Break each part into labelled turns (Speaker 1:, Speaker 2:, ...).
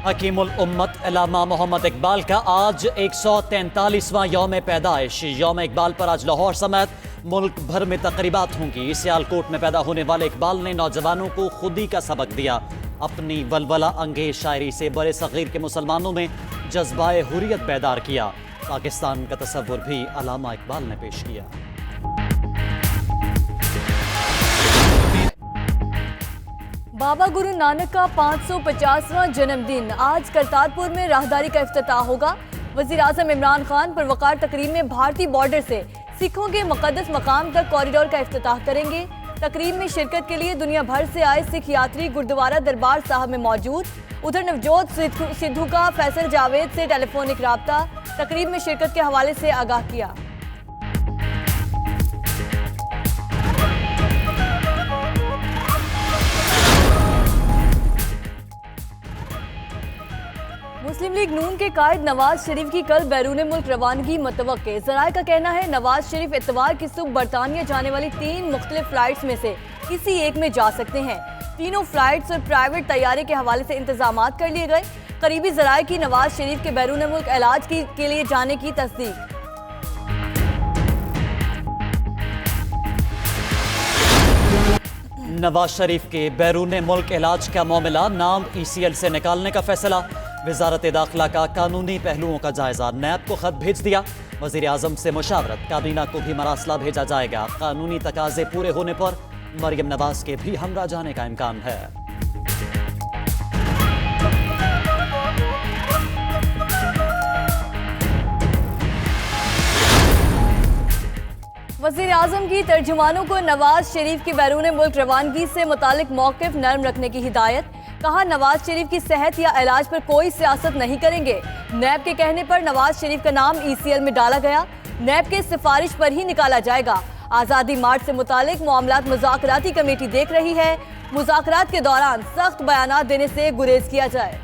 Speaker 1: हकीमुल उम्मत अल्लामा मोहम्मद इकबाल का आज 143वां यौम पैदाइश। यौम इकबाल पर आज लाहौर समेत मुल्क भर में तकरीबात होंगी। सियालकोट में पैदा होने वाले इकबाल ने नौजवानों को खुदी का सबक दिया। अपनी वलवला अंगेज शायरी से बड़े सगीर के मुसलमानों में जज्बाए हुर्रियत बेदार किया। पाकिस्तान का तस्वुर भी अल्लामा इकबाल ने पेश किया।
Speaker 2: बाबा गुरु नानक का 550वां जन्मदिन। आज करतारपुर में राहदारी का इफ्तिताह होगा। वजीर आजम इमरान खान परवकार तकरीब में भारतीय बॉर्डर से सिखों के मुकद्दस मकाम तक कॉरिडोर का इफ्तिताह करेंगे। तकरीब में शिरकत के लिए दुनिया भर से आए सिख यात्री गुरुद्वारा दरबार साहब में मौजूद। उधर नवजोत सिद्धू का फैसल जावेद से टेलीफोनिक राब्ता। तकरीब में शिरकत के हवाले से आगाह किया। मुस्लिम लीग नून के कायद नवाज शरीफ की कल बैरून मुल्क रवानगी मुतवक्के। ज़राए का कहना है नवाज शरीफ इतवार की सुबह बरतानिया जाने वाली 3 मुख्तलिफ फ्लाइट्स में से किसी एक में जा सकते हैं। तीनों फ्लाइट्स और प्राइवेट तैयारे के हवाले से इंतजामात कर लिए गए। करीबी ज़राए की नवाज शरीफ के बैरून मुल्क इलाज के लिए जाने की तस्दीक।
Speaker 1: नवाज शरीफ के बैरून मुल्क इलाज का मामला नाम ECL से निकालने का फैसला। वजारत दाखिला का कानूनी पहलुओं का जायजा। नैब को खत भेज दिया। वजीर आजम से मुशावरत। काबीना को भी मरासला भेजा जाएगा। कानूनी तकाजे पूरे होने पर मरियम नवाज के भी हमरा जाने का इम्कान है।
Speaker 2: वज़ीर आज़म की तर्जुमानों को नवाज शरीफ की बैरून मुल्क रवानगी से मुतालिक मौक़िफ़ नरम रखने की हिदायत। कहा नवाज शरीफ की सेहत या इलाज पर कोई सियासत नहीं करेंगे। नैब के कहने पर नवाज शरीफ का नाम ECL में डाला गया। नैब के सिफारिश पर ही निकाला जाएगा। आज़ादी मार्च से मुतालिक मामलात मुज़ाकराती कमेटी देख रही है। मुज़ाकरात के दौरान सख्त बयानात देने से गुरेज किया जाए।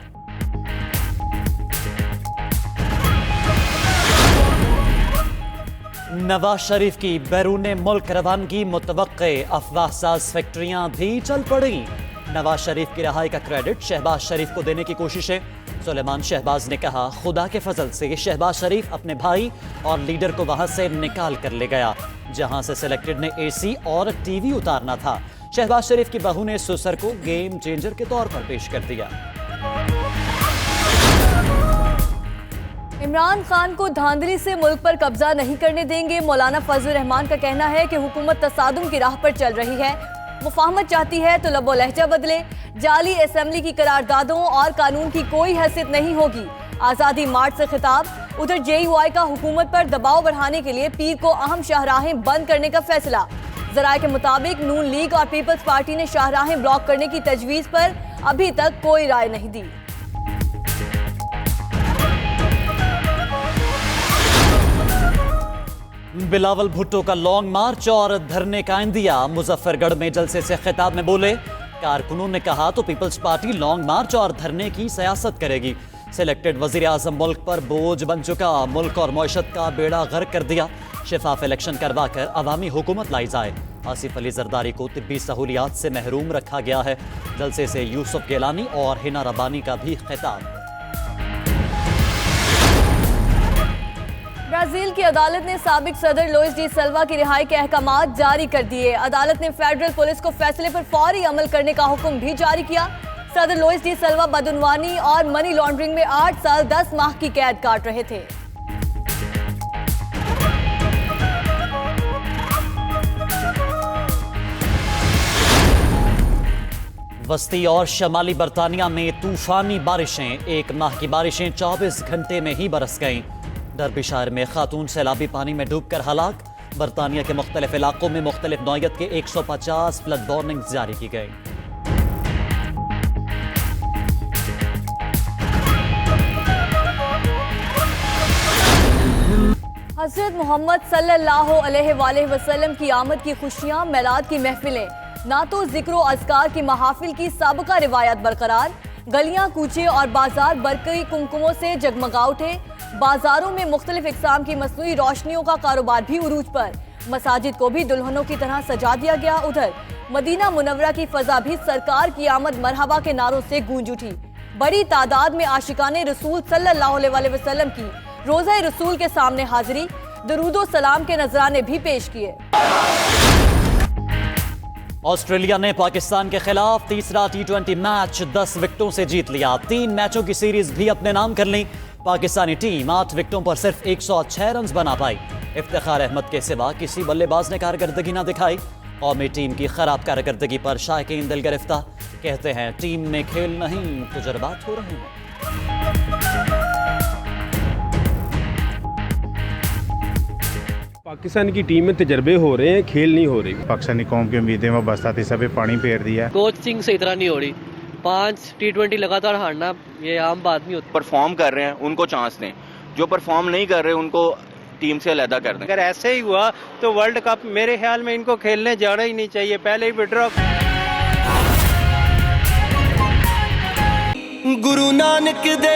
Speaker 1: नवाज शरीफ की बैरून मुल्क रवानगी मुतवक्के। अफवाह साज फैक्ट्रियां भी चल पड़ी। नवाज शरीफ की रिहाई का क्रेडिट शहबाज शरीफ को देने की कोशिशें। सुलेमान शहबाज ने कहा खुदा के फजल से शहबाज शरीफ अपने भाई और लीडर को वहां से निकाल कर ले गया जहां से सिलेक्टेड ने AC और TV उतारना था। शहबाज शरीफ की बहू ने सुसर को गेम चेंजर के तौर पर पेश कर दिया।
Speaker 2: इमरान खान को धांधली से मुल्क पर कब्जा नहीं करने देंगे। मौलाना फजल रहमान का कहना है कि हुकूमत तसादुम की राह पर चल रही है। मुफाहमत चाहती है तो लबो लहजा बदले। जाली असेंबली की करारदादों और कानून की कोई हैसियत नहीं होगी। आज़ादी मार्च से खिताब। उधर JUI का हुकूमत पर दबाव बढ़ाने के लिए पीर को अहम शाहराहें बंद करने का फैसला। ज़राए के मुताबिक नून लीग और पीपल्स पार्टी ने शाहराहें ब्लॉक करने की तजवीज़ पर अभी तक कोई राय नहीं दी।
Speaker 1: बिलावल भुट्टो का लॉन्ग मार्च और धरने का इंदिया। मुजफ्फरगढ़ में जलसे से खिताब में बोले कारकुनों ने कहा तो पीपल्स पार्टी लॉन्ग मार्च और धरने की सियासत करेगी। सिलेक्टेड वजीर आजम मुल्क पर बोझ बन चुका। मुल्क और मईशत का बेड़ा गर्क कर दिया। शिफाफ इलेक्शन करवा कर अवामी हुकूमत लाई जाए। आसिफ अली जरदारी को तिब्बी सहूलियात से महरूम रखा गया है। जलसे से यूसुफ गिलानी और हिना रबानी का भी खिताब।
Speaker 2: ब्राजील की अदालत ने साबिक सदर लुइस डी सिल्वा की रिहाई के अहकामात जारी कर दिए। अदालत ने फेडरल पुलिस को फैसले पर फौरी अमल करने का हुक्म भी जारी किया। सदर लुइस डी सिल्वा बदउनवानी और मनी लॉन्ड्रिंग में 8 साल 10 माह की कैद काट रहे थे।
Speaker 1: वस्ती और शमाली बरतानिया में तूफानी बारिशें। 1 माह की बारिशें 24 घंटे में ही बरस गईं। डर्बीशायर में खातून सैलाबी पानी में डूबकर हलाक। बरतानिया के मुख्तलिफ इलाकों में मुख्तलिफ नौयत के 150 फ्लड वार्निंग जारी की गई।
Speaker 2: हज़रत मोहम्मद सल्लल्लाहु अलैहि वसल्लम की आमद की खुशियां, मेलाद की महफिलें, ना तो जिक्र अज़कार की महाफिल की साबका रिवायत बरकरार। गलियां, कूचे और बाजार बरकई कुमकुमों से जगमगा उठे। बाजारों में मुख्तलिफ इक़साम की मसनूई रोशनियों का कारोबार भी उरूज पर। मसाजिद को भी दुल्हनों की तरह सजा दिया गया। उधर मदीना मुनव्वरा की फजा भी सरकार की आमद मरहबा के नारों से गूंज उठी। बड़ी तादाद में आशिकाने रसूल सल्लल्लाहु अलैहि वसल्लम की रोज़ा रसूल के सामने हाजिरी, दरूदो सलाम के नजराने भी पेश किए।
Speaker 1: ऑस्ट्रेलिया ने पाकिस्तान के खिलाफ तीसरा T20 मैच 10 विकेटों से जीत लिया। 3 मैचों की सीरीज भी अपने नाम कर ली। पाकिस्तानी टीम 8 विकेटों पर सिर्फ 106 रन बना पाई। इफ्तिखार अहमद के सिवा किसी बल्लेबाज ने कारकर्दगी न दिखाई। कौमी टीम की खराब कारकर्दगी पर शायकीन दिल गिरफ्तार, कहते हैं टीम में खेल नहीं तजुर्बात हो रहे हैं।
Speaker 3: पाकिस्तान की टीम में तजर्बे हो रहे हैं, खेल नहीं हो रही।
Speaker 4: पाकिस्तानी कौम की उम्मीदें वाबस्ता थी, सभी पानी फेर दिया।
Speaker 5: कोचिंग से इतना नहीं हो रही। 5 T20 लगातार हारना ये आम बात नहीं होती।
Speaker 6: परफॉर्म कर रहे हैं उनको चांस दें, जो परफॉर्म नहीं कर रहे उनको टीम से अलहदा कर दें।
Speaker 7: अगर ऐसे ही हुआ तो वर्ल्ड कप मेरे ख्याल में इनको खेलने जाना ही नहीं चाहिए, पहले ही विड्रॉ।
Speaker 8: गुरु नानक दे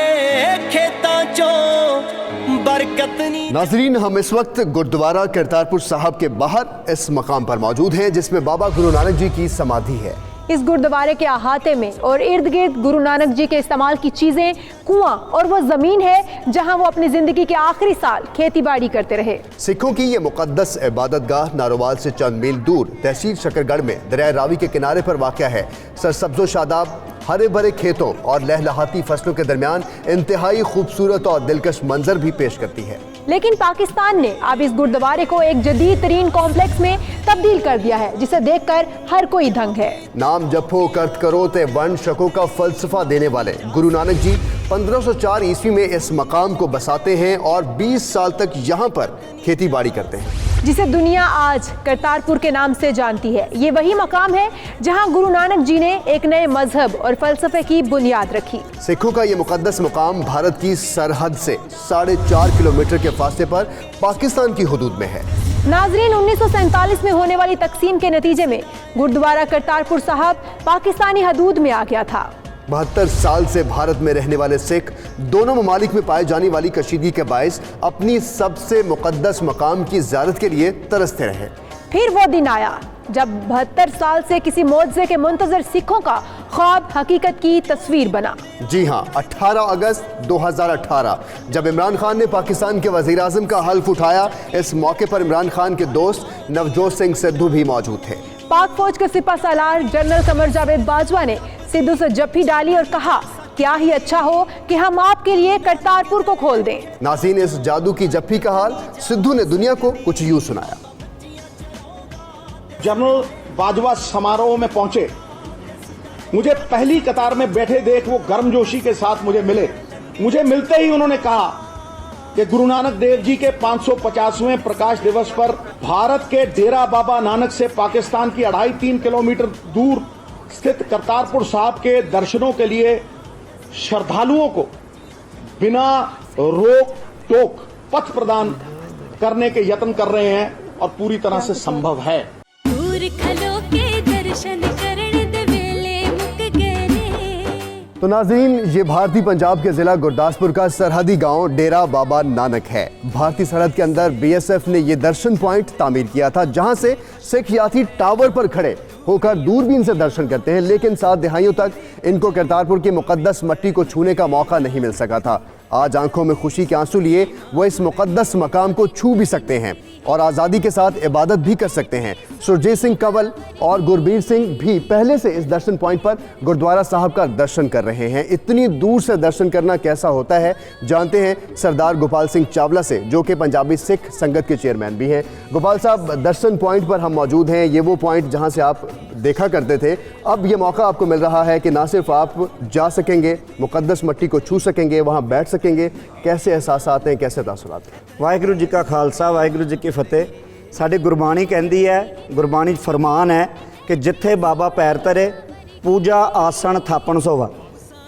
Speaker 8: खेतां चों बरकत नहीं।
Speaker 9: नाजरीन, हम इस वक्त गुरुद्वारा करतारपुर साहब के बाहर इस मकाम पर मौजूद हैं जिसमें बाबा गुरु नानक जी की समाधि है।
Speaker 10: इस गुरुद्वारे के अहाते में और इर्द गिर्द गुरु नानक जी के इस्तेमाल की चीजें, कुआं और वो जमीन है जहां वो अपनी जिंदगी के आखिरी साल खेती बाड़ी करते रहे।
Speaker 9: सिखों की ये मुकद्दस इबादतगाह नारोवाल से चंद मील दूर तहसील शकरगढ़ में दरिया रावी के किनारे पर वाक़या है। सरसब्जो शादाब हरे भरे खेतों और लहलहाती फसलों के दरमियान इंतहाई खूबसूरत और दिलकश मंजर भी पेश करती है।
Speaker 10: लेकिन पाकिस्तान ने अब इस गुरुद्वारे को एक जदीद तरीन कॉम्प्लेक्स में तब्दील कर दिया है जिसे देखकर हर कोई दंग है।
Speaker 9: नाम जपो कर्त करो ते वर्ण शको का फलसफा देने वाले गुरु नानक जी 1504 ईस्वी में इस मकाम को बसाते हैं और 20 साल तक यहाँ पर खेती बाड़ी करते हैं,
Speaker 10: जिसे दुनिया आज करतारपुर के नाम से जानती है। ये वही मकाम है जहां गुरु नानक जी ने एक नए मजहब और फलसफे की बुनियाद रखी।
Speaker 9: सिखों का ये मुकद्दस मकाम भारत की सरहद से 4.5 किलोमीटर के फासले पर पाकिस्तान की हुदूद में है।
Speaker 10: नाजरीन, 1947 में होने वाली तकसीम के नतीजे में गुरुद्वारा करतारपुर साहब पाकिस्तानी हदूद में आ गया था।
Speaker 9: 72 साल से भारत में रहने वाले सिख दोनों ममालिक में पाए जाने वाली कशीदगी के बायस अपनी सबसे मुकद्दस मकाम की ज़ियारत के लिए तरसते रहे।
Speaker 10: फिर वो दिन आया जब 72 साल से किसी मौजज़े के मुंतज़र सिखों का ख्वाब हकीकत की तस्वीर बना।
Speaker 9: जी हाँ, 18 अगस्त 2018 जब इमरान खान ने पाकिस्तान के वज़ीर आज़म का हल्फ उठाया। इस मौके पर इमरान खान के दोस्त नवजोत सिंह सिद्धू भी मौजूद थे।
Speaker 10: पाक फौज के सिपा सालार जनरल कमर जावेद बाजवा ने सिद्धू से जप्फी डाली और कहा, क्या ही अच्छा हो कि हम आपके लिए करतारपुर को खोल दें।
Speaker 9: नाज़रीन, इस जादू की जप्फी का हाल सिद्धू ने दुनिया को कुछ यूं सुनाया।
Speaker 11: जनरल बाजवा समारोह में पहुंचे, मुझे पहली कतार में बैठे देख वो गर्मजोशी के साथ मुझे मिले। मुझे मिलते ही उन्होंने कहा कि गुरु नानक देव जी के 550वें प्रकाश दिवस पर भारत के डेरा बाबा नानक से पाकिस्तान की 2.5-3 किलोमीटर दूर स्थित करतारपुर साहब के दर्शनों के लिए श्रद्धालुओं को बिना रोक टोक पथ प्रदान करने के यत्न कर रहे हैं और पूरी तरह से संभव है।
Speaker 9: तो नाज़रीन, ये भारतीय पंजाब के जिला गुरदासपुर का सरहदी गांव डेरा बाबा नानक है। भारतीय सरहद के अंदर बीएसएफ ने ये दर्शन पॉइंट तामीर किया था जहां से सिख यात्री टावर पर खड़े होकर दूरबीन से दर्शन करते हैं, लेकिन 7 दहाइयों तक इनको करतारपुर की मुकद्दस मट्टी को छूने का मौका नहीं मिल सका था। आज आंखों में खुशी के आंसू लिए वो इस मुकद्दस मकाम को छू भी सकते हैं और आज़ादी के साथ इबादत भी कर सकते हैं। सुरजीत सिंह कंवल और गुरबीर सिंह भी पहले से इस दर्शन पॉइंट पर गुरुद्वारा साहब का दर्शन कर रहे हैं। इतनी दूर से दर्शन करना कैसा होता है जानते हैं सरदार गोपाल सिंह चावला से, जो कि पंजाबी सिख संगत के चेयरमैन भी हैं। गोपाल साहब, दर्शन पॉइंट पर हम मौजूद हैं। ये वो पॉइंट जहाँ से आप देखा करते थे, अब ये मौका आपको मिल रहा है कि ना सिर्फ आप जा सकेंगे, मुकद्दस मट्टी को छू सकेंगे, वहाँ बैठ सकेंगे। कैसे एहसास आते हैं, कैसे तासुरात हैं?
Speaker 12: वाहिगुरू जी का खालसा, वाहिगुरू जी की फतेह। साडी गुरबाणी कहती है, गुरबाणी फरमान है कि जिथे बाबा पैर धरे पूजा आसन थापण सोवा,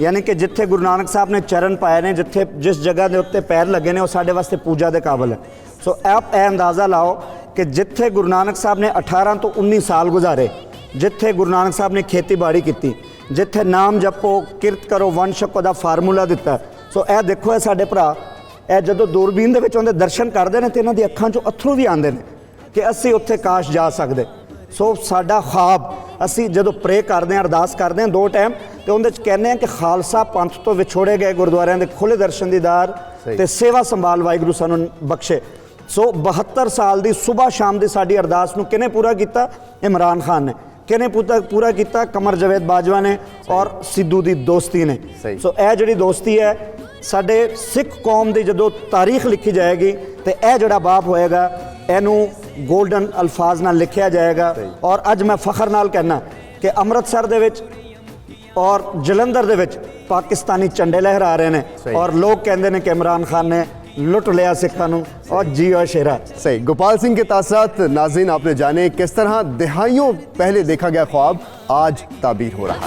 Speaker 12: यानी कि जिथे गुरु नानक साहब ने चरण पाए ने, जिथे जिस जगह के उत्ते पैर लगे ने, वो साडे वास्ते पूजा के काबिल है। सो आप यह अंदाज़ा लाओ कि जिथे गुरु नानक साहब ने 18 तो 19 साल गुजारे, जिथे गुरु नानक साहब ने खेती बाड़ी की, जिथे नाम जपो किरत करो वन छको का फार्मूला दिता। सो यह देखो, है साडे भरा, यह जो दूरबीन दे विच उहदे दर्शन करते हैं तो इन्हां दी अखां चों अथरू भी आते हैं कि असीं उत्थे काश जा सकते। ਸੋ ਸਾਡਾ ख्वाब ਅਸੀਂ ਜਦੋਂ ਪ੍ਰੇ ਕਰਦੇ ਹਾਂ, ਅਰਦਾਸ ਕਰਦੇ ਹਾਂ 2 ਟਾਈਮ, ਤੇ ਉਹਦੇ ਚ ਕਹਿੰਦੇ ਹਾਂ ਕਿ ਖਾਲਸਾ ਪੰਥ ਤੋਂ ਵਿਛੋੜੇ ਗਏ ਗੁਰਦੁਆਰਿਆਂ ਦੇ ਖੁੱਲ੍ਹੇ ਦਰਸ਼ਨ ਦੀਦਾਰ ਤੇ ਸੇਵਾ ਸੰਭਾਲ ਵਾਹਿਗੁਰੂ ਸਾਨੂੰ ਬਖਸ਼ੇ। ਸੋ 72 ਸਾਲ ਦੀ ਸਵੇਰ ਸ਼ਾਮ ਦੀ ਸਾਡੀ ਅਰਦਾਸ ਨੂੰ ਕਿਹਨੇ ਪੂਰਾ ਕੀਤਾ? ਇਮਰਾਨ ਖਾਨ ਨੇ। ਕਿਹਨੇ ਪੂਰਾ ਕੀਤਾ? ਕਮਰ ਜਵੇਦ ਬਾਜਵਾ ਨੇ ਔਰ ਸਿੱਧੂ ਦੀ ਦੋਸਤੀ ਨੇ। ਸੋ ਇਹ ਜਿਹੜੀ ਦੋਸਤੀ ਹੈ ਸਾਡੇ ਸਿੱਖ ਕੌਮ ਦੀ ਜਦੋਂ ਤਾਰੀਖ ਲਿਖੀ ਜਾਏਗੀ ਤੇ ਇਹ ਜਿਹੜਾ ਬਾਪ ਹੋਏਗਾ ਇਹਨੂੰ ਗੋਲਡਨ ਅਲਫਾਜ਼ ਨਾਲ ਲਿਖਿਆ ਜਾਏਗਾ। ਔਰ ਅੱਜ ਮੈਂ ਫਖਰ ਨਾਲ ਕਹਿਣਾ ਕਿ ਅੰਮ੍ਰਿਤਸਰ ਦੇ ਵਿੱਚ ਔਰ ਜਲੰਧਰ ਦੇ ਵਿੱਚ ਪਾਕਿस्तानी झंडे लहरा रहे हैं और लोग कहते हैं कि इमरान खान ने लुट लिया सिखा और जी और शेरा।
Speaker 9: सही। गोपाल सिंह के साथ नाज़रीन आपने जाने किस तरह दहाइयों पहले देखा गया ख्वाब आज ताबीर हो रहा है।